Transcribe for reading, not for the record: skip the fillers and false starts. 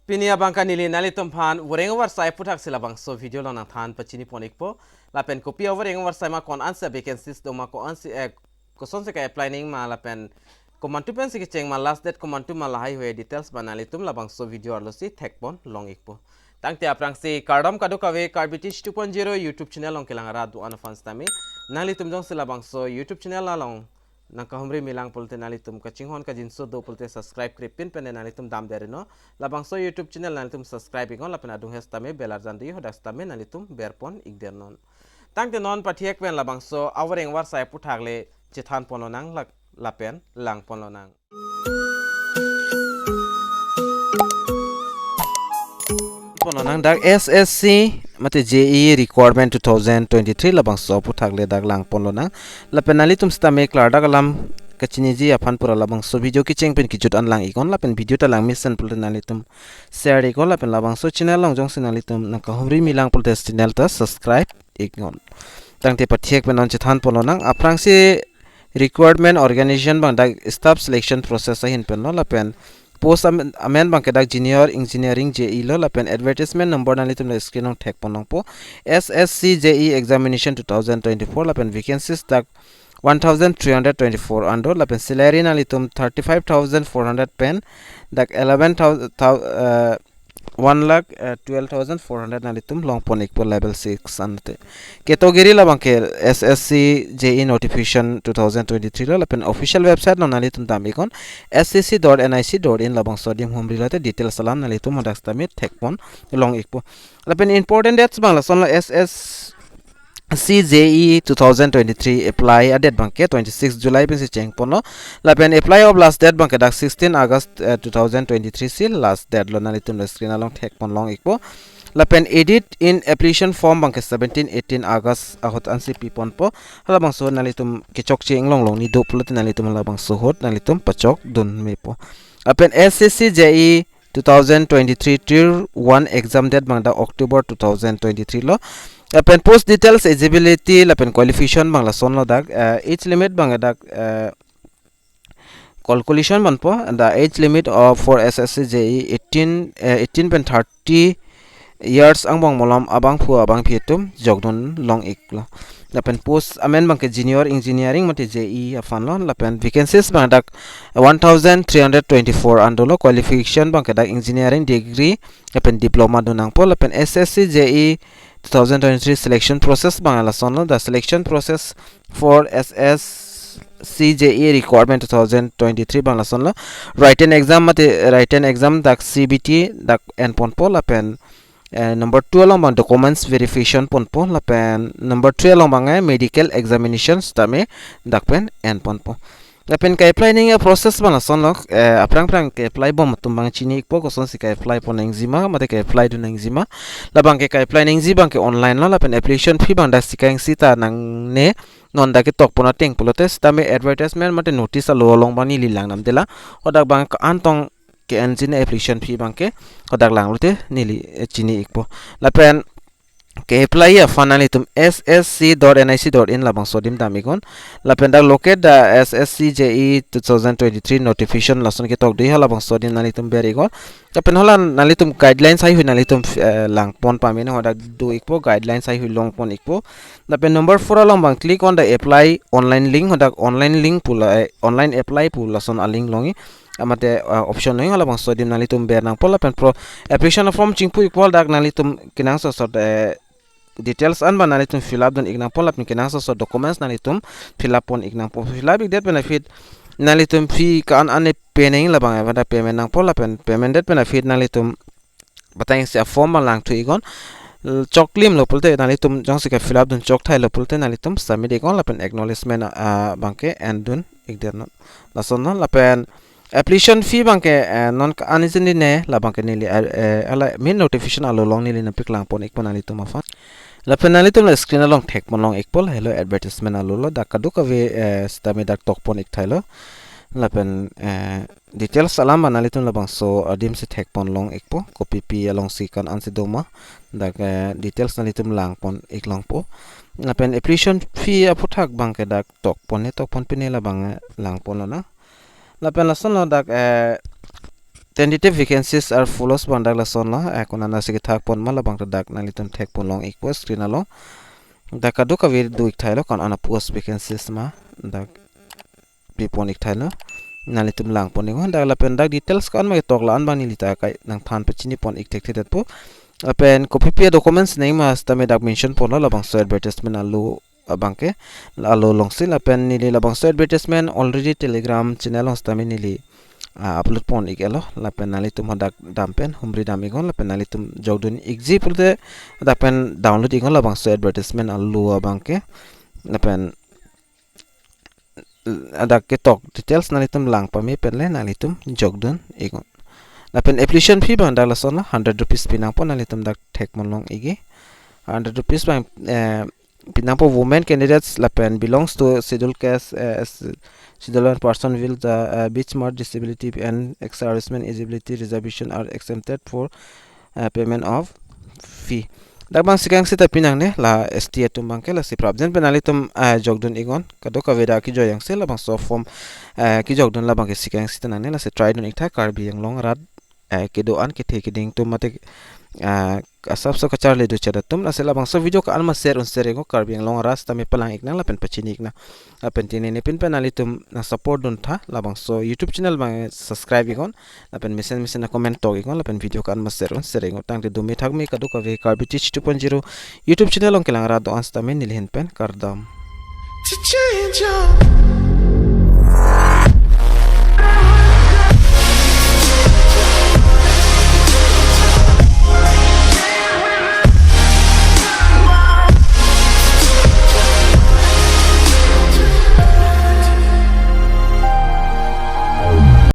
Pinia bangka nili nali tumphan wareng war sai puthak sila bangso video lo nang than pachini ponikpo lapen copy over wareng war sai ma kon answer vacancies do ma ko answer ko son se ka applying ma lapen command to pen se cheng ma last date command to ma lahai hoye details banali tum la bangso video lo si thekpon long ikpo tangte aprang se kardom kadu kawe karbitish 2.0 youtube channel long kelangara du an fans tami nali tum jong sila bangso youtube channel la long nangka humri milang pulte nalitum kachinghon ka jinso do pulte subscribe kripin pen nalitum dam dere no labangso youtube channel nalitum subscribe ingon lapen adung hestame belar jandi hodastame nalitum berpon igdernon tangte non pathiek pen labangso awreng war sai puthagle chithan pononang lapen lang pononang pononang dak SSC mate JE requirement 2023 labang so puthakle dak lang pononang lapenali tum stame klar dak lam kachini ji afan pura labang so video ki chengpen ki jut an lang ikon lapen video ta lang mission pulenali tum share ikon lapen labang so channel long jong sinali tum nang ka humri milang pulte channel ta subscribe ikon tangte pathiek penon chithan pononang aprang se requirement organization bang dak staff selection process hin pen no lapen post amen bang kedak junior engineering JE lo lapen advertisement number nali tum screen on thek ponong po SSC JE examination 2024 lapen vacancies tak 1324 ando lapen salary nali tum 35400 pen dak 11000 1,12,400 nalitum long ponik po level 6 ante category la bangke SSC JE notification 2023 lo lapen official website no nalitum damikon ssc.nic.in la bang sodium humri late details salam nalitum hodastami thekpon long ikpo lapen important dates bang la son la CJE 2023 apply a date banke 26 July bin si cheng pono lapen apply of last date banke dak 16 August 2023 sil last date lo nalitum screen along thek pon long ikpo lapen edit in application form banke 17 18 August ahot ansi pipon po hala bang so nalitum kichok cheng long long ni do plot nalitum hala bang so hot nalitum pachok dun me po lapen SSC JE 2023 tier 1 exam date bang da October 2023 lo lapen post details eligibility lapen qualification bang la son lo dak age limit bang dak calculation ban po the age limit of for SSC JE 18.30 years ang bang molam abang phu abang phetum jogdon long iklo lapen post amen bang ke junior engineering mate JE afan lo lapen vacancies bang dak 1324 andolo qualification bang ke dak engineering degree lapen diploma donang po lapen SSC JE 2023 selection process bangala sonlo the selection process for SSCJE requirement 2023 bangla sonlo written exam mate written exam dak CBT dak endpoint po lapen number 2 long bang documents verification pon po lapen number 3 long bang medical examinations tame dak pen endpoint po lapen ka apply ning process bang son lok aprang prang ka apply bom tumbang chini po ko son si ka apply pon enzima mate ka apply du enzima labang ka apply ning bang ke online lo lapen application fee bang da sikang sita nang ne non da ke tok pona teng polotes tame advertisement mate notice lo long bang ni lilang nam dela odak bang ka antong ke engine application fee bang ke odak lang lote nili chini ikpo lapen ke apply ya finally tum ssc.nic.in labang sodim damikon lapenda locate the SSCJE 2023 notification lason ke tok dei hala bang sodim nalitum berigon lapen hala nalitum guidelines hai hu nalitum lang pon pamene hoda do ikpo guidelines hai hu long pon ikpo lapen number 4 along bang click on the apply online link hoda online link pula online apply pula son a link longi amate option nang hala bang sodim nalitum ber nang pola pen pro application form chingpu ikpol dak nalitum kinang so details an ban nalitum fill up don igna pon lapin kinang so documents nalitum fill up pon igna pon fill up det benefit nalitum fi kan ane pening labang avada payment nang pon lapen payment det benefit nalitum batang se form lang tu igon choklim lo pulte nalitum jong se ka fill up don chok thai lo pulte nalitum submit igon lapen acknowledgement bangke and dun igdernon lason lapen application fee bangke non anizini ne labangke nili ala min notification alo long nili na piklang pon ikpon nalitum afa lapen nalitum la screen along thek mon long ikpol hello advertisement alo lo dakadu ka ve stame dak tok pon ik thailo lapen details salam nalitum labang so adim se thek pon long ikpo copy p along si kan ansi doma dak details nalitum lang pon iklong po lapen application fee aputhak bangke dak tok pon ne tok pon pinela bang lang pon na lapen lason lo dak tentative vacancies are full of bandak la son la akona na sige thak pon mala bang dak na litum thek pon long equal screen along daka do ka vir du ik thailo kan ana post vacancies ma dak pipon ik thailo na litum lang pon ngon dak la pen dak details kan ma tok la an bang ni lita kai nang than pachini pon ik tek tet po pen copy paste documents nei ma sta me dak mention pon la bang so advertisement alu abangke alo longsil apen nili labang so advertisement already telegram channel ong stami nili upload pon igelo lapen nali tum hadak dampen humri dam igon lapen nali tum jogdun igji pulte dapen download igon labang so advertisement alu abangke lapen adak ke tok details nali tum lang pami penle nali tum jogdun igon lapen application fee bang dala sona 100 rupees pinang pon nali tum dak thek monlong igi 100 rupees bang Pinampo women candidates lapen belongs to scheduled caste scheduled person with the beach mark disability and ex-serviceman eligibility reservation are exempted for payment of fee. Dagbang sikang sita pinang ne la STA tumbang ke la si prabjen penali tum jogdun igon kado kaveda ki joyang se labang so form ki jogdun labang ke sikang sita nang ne la se try dun ikta karbi yang long rad ke doan ke the ke ding tum mate asap so kachar le do chada tum la sela bang so video ka alma share un share go karbi long ras ta me palang ikna la pen pachini ikna pen tini ne pin penali tum na support dun tha la bang so YouTube channel bang subscribe igon la pen mesen na comment to igon la pen video ka alma share un share go tang de do me thak me ka do ka ve Karbi teach 2.0 YouTube channel ong kelang ra do ans ta me nilhin pen kardam to change